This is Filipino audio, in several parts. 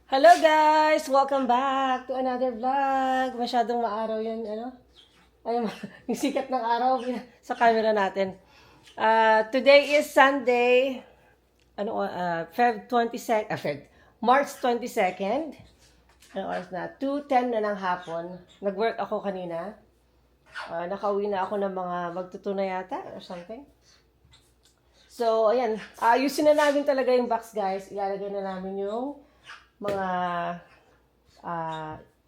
Hello guys! Welcome back to another vlog. Masyadong maaraw yun, Ay, yung sikat ng araw sa camera natin. Today is Sunday, March 22nd. Ano oras na? 2:10 na ng hapon. Nag-work ako kanina. Nakauwi na ako ng mga magtuto na yata or something. So, ayan. Ayusin na namin talaga yung box, guys. Ilalagay na namin yung mga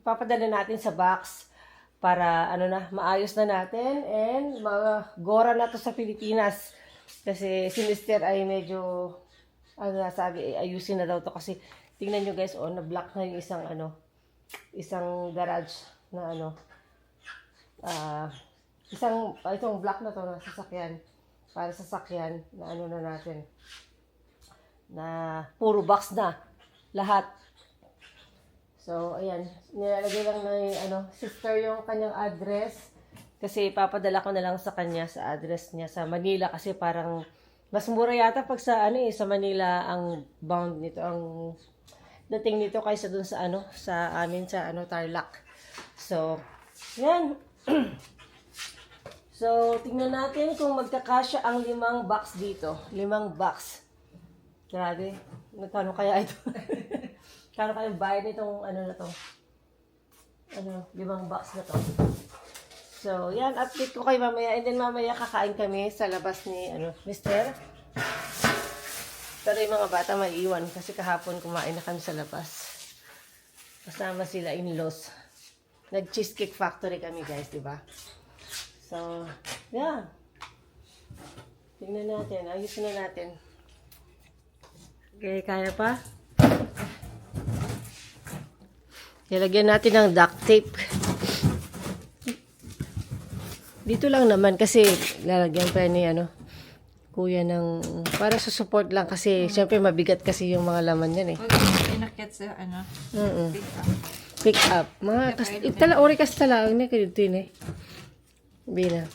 papadala natin sa box para maayos na natin and mga gora na to sa Pilipinas kasi si Mister ay medyo sabi ayusin na daw to kasi tingnan nyo guys na-block na yung isang garage na itong block na to na sasakyan para sa sasakyan na na natin na puro box na lahat. So, ayan. Nilalagay lang na sister yung kanyang address. Kasi papadala ko na lang sa kanya sa address niya sa Manila. Kasi parang mas mura yata pag sa sa Manila ang bound nito, ang dating nito kaysa dun sa sa amin sa Tarlac. So, yan. So, tingnan natin kung magkakasya ang 5 box dito. 5 box. Grabe. Magkano kaya ito? Kano kayo bayad nitong na to? 5 box na to. So, yan. Update ko kayo mamaya. And then mamaya kakain kami sa labas ni Mister. Pero yung mga bata maiiwan kasi kahapon kumain na kami sa labas. Kasama sila in-laws. Nag-cheesecake factory kami guys, di ba? So, yan. Tingnan natin. Ayusin na natin. Okay, kaya pa? Nilagyan natin ng duct tape. Dito lang naman kasi lalagyan pa ni kuya ng para sa support lang kasi syempre mabigat kasi yung mga laman yan eh. Inakit sa Pick up. Mga ori kasi talaga ni kayo din eh. Bina.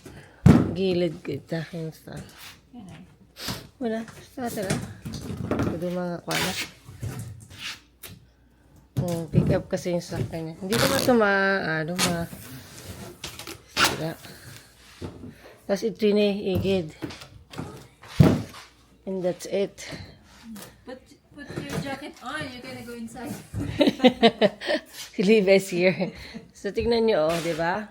Gilid kita yung stand. Wala. Tara. Ito mga kwala. Pick up kasi yung sakyan niya. Hindi naman ito sira. Tapos ito yun igid. And that's it. Put your jacket on. You're gonna go inside. Si Levi's here. So, tingnan nyo, di ba?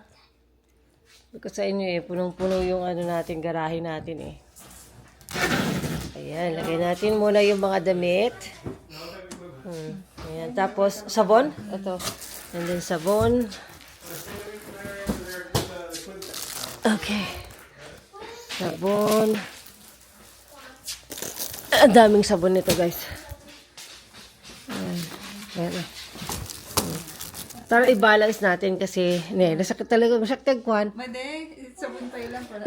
Ko sa inyo punong-puno yung natin, garahe natin eh. Ayan, lagay natin muna yung mga damit. Ayan, tapos sabon. Ito. And then sabon. Okay. Sabon. Ang daming sabon nito, guys. Ayan. Ayan. Para i-balance natin kasi nasakit talaga masakit kwan. Made, sabon tayo lang para.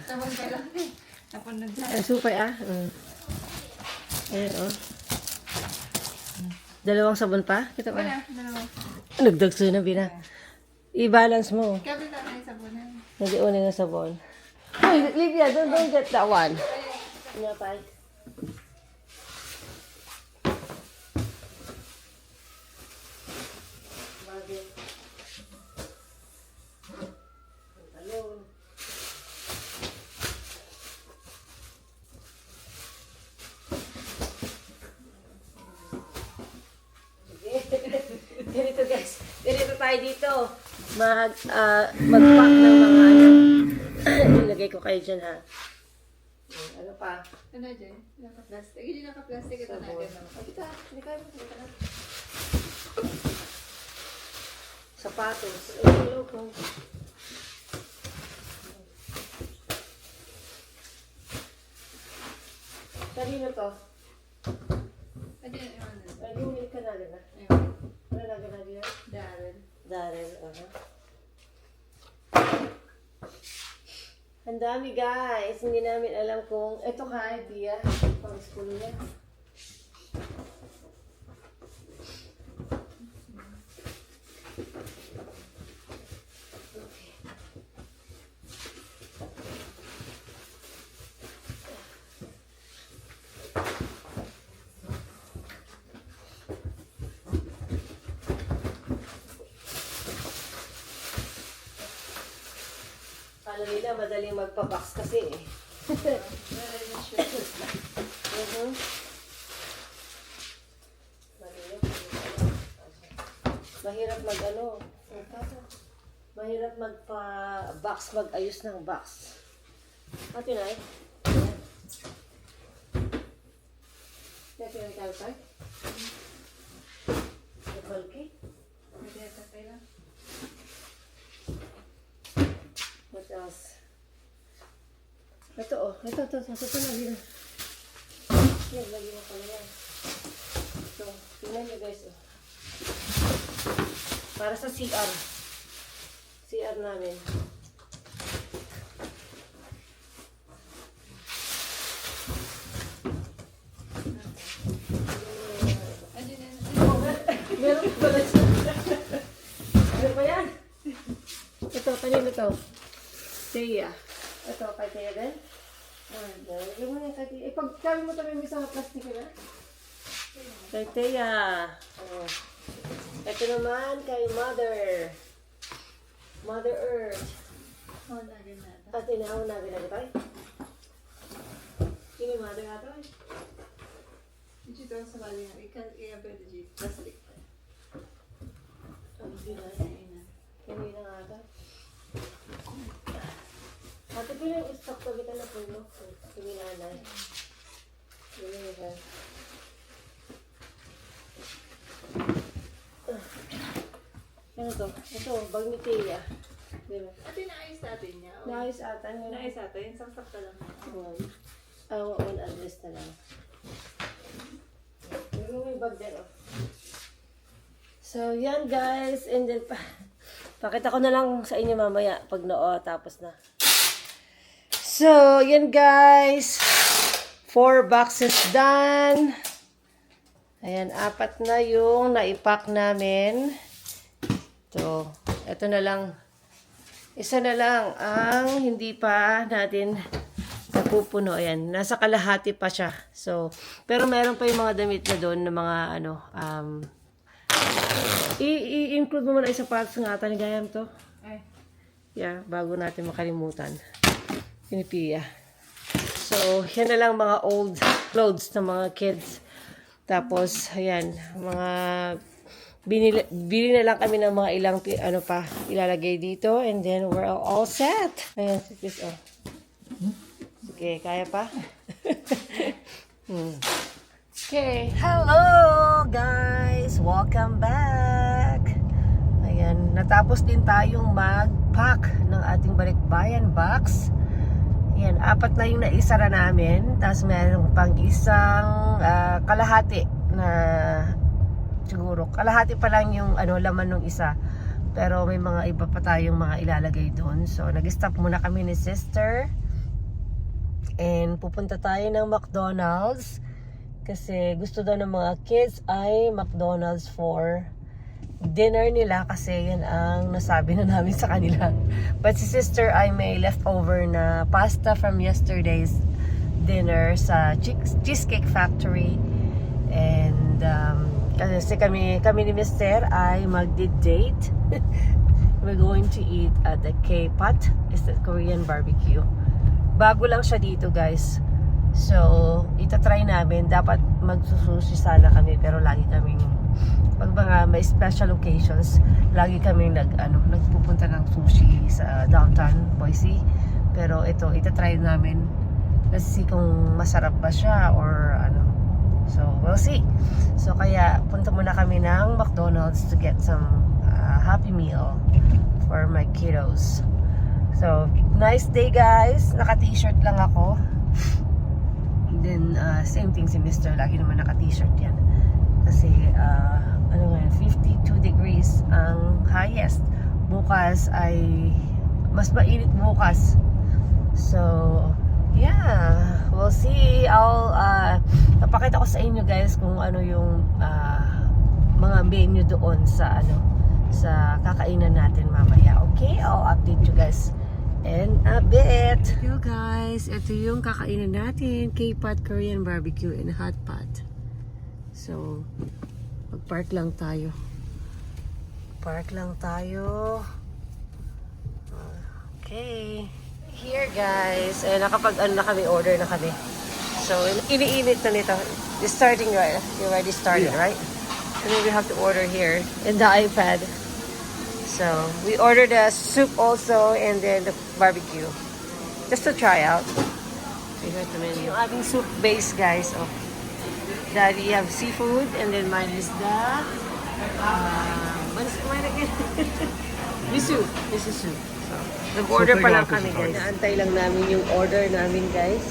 Sabon tayo lang. Tapon na dyan. Ang supay Ayan Dalawang sabon pa? Kita pa? Wala, dalawa. Nagdagso na bina. I-balance mo. Kabila na yung sabonan. Nag-iuna ng sabon. Uy, Livia, don't get that one. Ano pa? Ganito guys. Ganito tayo dito. Mag-pack ng mga ilagay ko kayo dyan ha. Ano pa? Ano dyan? Naka-plastic. Hindi naka-plastic. Ito na. Kita. Sapatos. Hello ko. Kanino to? Nag-unit ka na rin Ano na ginagawa? Darren, Ang dami guys. Hindi namin alam kung ito idea. Pang school niya. Madali na, madaling magpa-box kasi eh. Mhm. Mahirap mahirap magpa-box, mag-ayos ng box. At yun ay, kaya pinagkal pa? Nabalki? What else? Ito oh, ito lagi na. Yan, lagi na pala yan. Ito, tingnan nyo guys oh. Para sa CR. CR namin. Meron pa pala siya. Ano ba yan? Ito, kanino to? Teya. Ito, kay Teya din? Lagyan mo na kay Teya. Pag kami mo tayo may isang plastic na. Kay Teya. Oh. Ito naman kay Mother. Mother Earth. At inaw na ginagay. Sino yung Mother ato eh? Ang ginay. Kanina nga ata. Ate, pilang stock pa kita na puno. Kuminanay. Yun ba? Ano to? Ito, bag ni Teya. Diba? Ate, naayos natin niya. Naayos ata. Naayos natin. Saksak ka lang. One address na lang. May bag din, oh. So, yan guys. And then, pakita ko na lang sa inyo mamaya pag tapos na. So, yan guys. 4 boxes done. Ayan, 4 na yung naipack namin. Ito na lang. Isa na lang ang hindi pa natin napupuno. Ayan, nasa kalahati pa siya. So, pero meron pa yung mga damit na doon na mga i-include mo muna isa parts ng ata ni Gayam to. Ay. Yeah, bago natin makalimutan. Pinipia. So, yan na lang mga old clothes ng mga kids. Tapos, ayan, mga bili na lang kami ng mga ilang ilalagay dito. And then, we're all set. Ayan, this, oh. Okay, kaya pa? Okay. Hello, guys! Welcome back! Ayan, natapos din tayong mag-pack ng ating balikbayan box. Ayan, 4 na yung naisara namin. Tapos meron pang isang kalahati na siguro. Kalahati pa lang yung laman ng isa. Pero may mga iba pa tayong mga ilalagay doon. So, nag-stop muna kami ni sister. And pupunta tayo ng McDonald's. Kasi gusto daw ng mga kids ay McDonald's for dinner nila. Kasi yan ang nasabi na namin sa kanila. But si sister ay may leftover na pasta from yesterday's dinner sa Cheesecake Factory. And kasi kami ni Mister ay magdi-date. We're going to eat at the K-Pot. It's the Korean barbecue. Bago lang siya dito guys. So, itatry namin. Dapat magsusushi sana kami. Pero lagi kaming, pag mga may special occasions, lagi kaming nagpupunta ng sushi sa downtown Boise. Pero ito, itatry namin. Let's see kung masarap ba siya or ano. So, we'll see. So, kaya punta muna kami ng McDonald's to get some Happy Meal for my kiddos. So, nice day guys. Naka-t-shirt lang ako. And then, same thing si Mr. Lagi naman naka-t-shirt yan. Kasi, 52 degrees ang highest. Bukas ay, mas mainit bukas. So, yeah. We'll see. Papakita ko sa inyo guys kung ano yung mga menu doon sa sa kakainan natin mamaya. Okay? I'll update you guys in a bit. Yo guys, ito yung kakainan natin. K-Pot Korean barbecue and hot pot. So, mag-park lang tayo. Park lang tayo. Okay. Here guys, nakapag ano na kami, order na kami. So, iniinit na nito. It's starting right. You already started, right? And then we have to order here in the iPad. So, we ordered the soup also and then the barbecue. Just to try out. We got the menu. Yung aming soup base guys. Oh. Daddy have seafood and then mine is the what is mine again? Miso. This is soup. So, nag-order pa lang kami guys. Naantay lang namin yung order namin guys.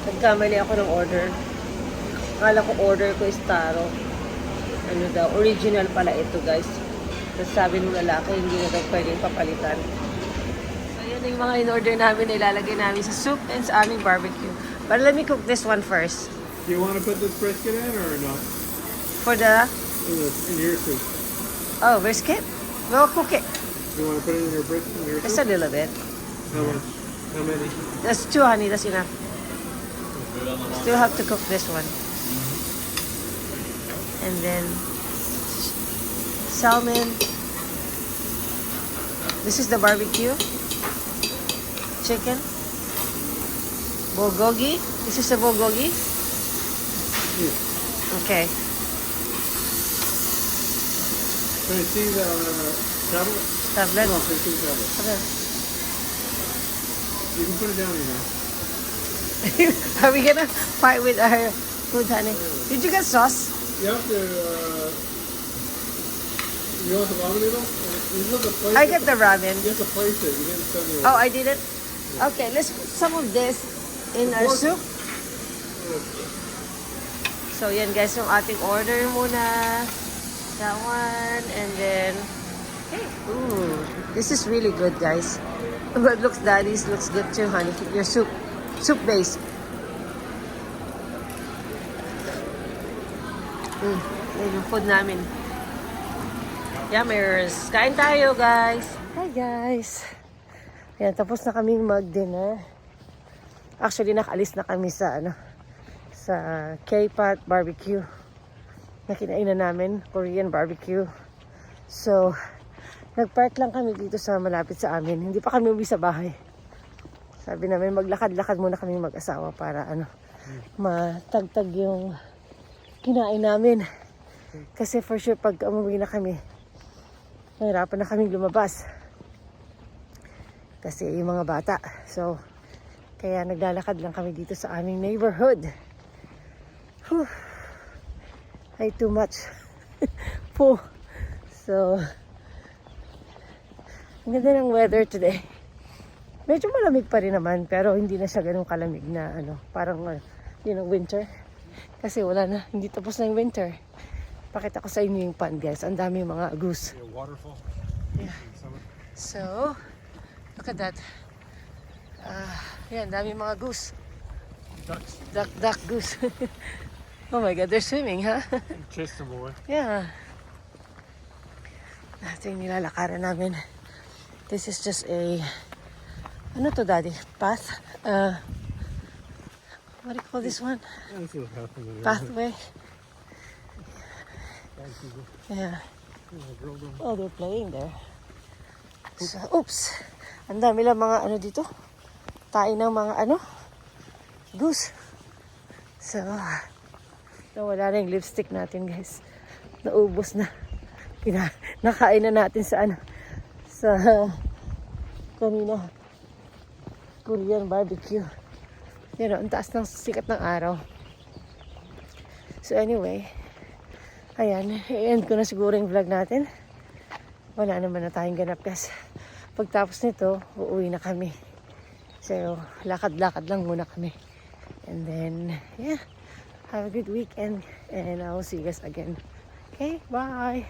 Nagkamali ako ng order. Akala ko order ko is taro. Ano daw, original pala ito guys. Tapos sabi ng lalaki, hindi na daw pwedeng papalitan. So yun yung mga in-order namin, ilalagay namin sa soup and sa aming barbecue. But let me cook this one first. Do you want to put this brisket in or not? For the, In your soup. oh, brisket? We'll cook it. You want to put it in your brisket in your Just a soup? little bit. How much? How many? That's 2 honey, that's enough. Still have to cook this one. And then salmon. This is the barbecue. Chicken. Bulgogi. This is the bulgogi. Okay. Can I see the tablet? Tablet. No, can I see the tablet? Okay. You can put it down here now. Are we gonna fight with our food, honey? Did you get sauce? You have to, you want the ramen noodle? You have to place I it. got the ramen. You have to place it. You didn't send it. Oh, I didn't? Okay, let's put some of this in our soup. So, yan guys, yung ating order muna. That one, and then, hey, ooh, this is really good, guys. But looks, daddy's looks good too, honey. Your soup base. Yan yung food namin. Yummers. Kain tayo, guys. Hi, guys. Yan, tapos na kaming mag-dinner. Actually, nakaalis na kami sa, sa K-Pot barbecue. Na kinainan namin, Korean barbecue. So, nag-park lang kami dito sa malapit sa amin. Hindi pa kami uwi sa bahay. Sabi namin, maglakad-lakad muna kami mag-asawa para matagtag yung kinain namin. Kasi for sure, pag umuwi na kami, nahirapan na kaming lumabas. Kasi yung mga bata. So, kaya naglalakad lang kami dito sa aming neighborhood. Whew. Ay, too much. Po. So, ang ganda ng weather today. Medyo malamig pa rin naman, pero hindi na siya ganun kalamig na parang winter. Kasi wala na, hindi tapos na yung winter. Pakita ko sa inyo yung pond, guys. Ang dami mga goose. Waterfall. Yeah. So, look at that. Yan, dami mga goose. Ducks. Duck goose. Oh my God, they're swimming, huh? Chase them away. Yeah. Ito yung nilalakaran namin. This is just a, ano to, Daddy? Path? What do you call this one? This is happening. Pathway? Yeah. Oh, they're playing there. So, oops. Ang dami lang mga dito. Tayo ng mga goose. So, wala na yung lipstick natin, guys. Naubos na. Nakain na natin sa sa kanina Korean barbecue. Yan ang taas ng sikat ng araw. So anyway, ayan, i-end ko na siguro yung vlog natin. Wala naman na tayong ganap, guys. Pagtapos nito, uuwi na kami. So, lakad-lakad lang muna kami. And then, yeah, have a good weekend. And I will see you guys again. Okay, bye!